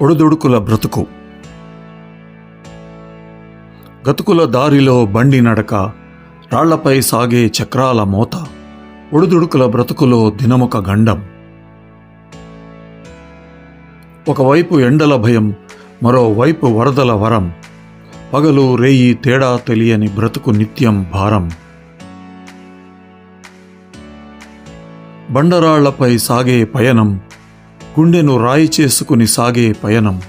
ఒడుదుడుకుల బ్రతుకు. గతుకుల దారిలో బండి నడక, రాళ్లపై సాగే చక్రాల మోత, ఒడుదుడుకుల బ్రతుకులో దినమొక గండం. ఒకవైపు ఎండల భయం, మరోవైపు వరదల వరం, పగలు రేయి తేడా తెలియని బ్రతుకు నిత్యం భారం. బండరాళ్లపై సాగే పయనం, గుండెను రాయి చేసుకుని సాగే పయనం.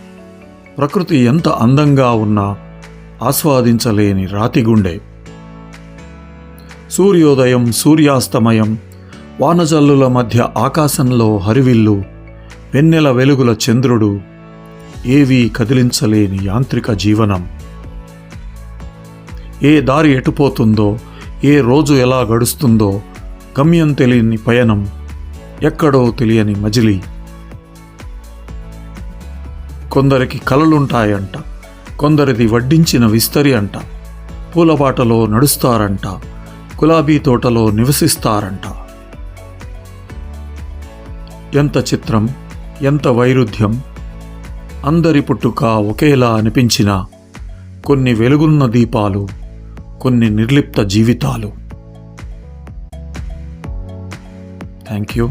ప్రకృతి ఎంత అందంగా ఉన్నా ఆస్వాదించలేని రాతిగుండె. సూర్యోదయం సూర్యాస్తమయం, వానజల్లుల మధ్య ఆకాశంలో హరివిల్లు, వెన్నెల వెలుగుల చంద్రుడు, ఏవీ కదిలించలేని యాంత్రిక జీవనం. ఏ దారి ఎటుపోతుందో, ఏ రోజు ఎలా గడుస్తుందో, గమ్యం తెలియని పయనం, ఎక్కడో తెలియని మజిలీ. కొందరికి కలలుంటాయంట, కొందరిది వడ్డించిన విస్తరి అంట. పూలబాటలో నడుస్తారంట, గులాబీ తోటలో నివసిస్తారంట. ఎంత చిత్రం, ఎంత వైరుధ్యం. అందరి పుట్టుక ఒకేలా అనిపించినా కొన్ని వెలుగున్న దీపాలు, కొన్ని నిర్లిప్త జీవితాలు. Thank you.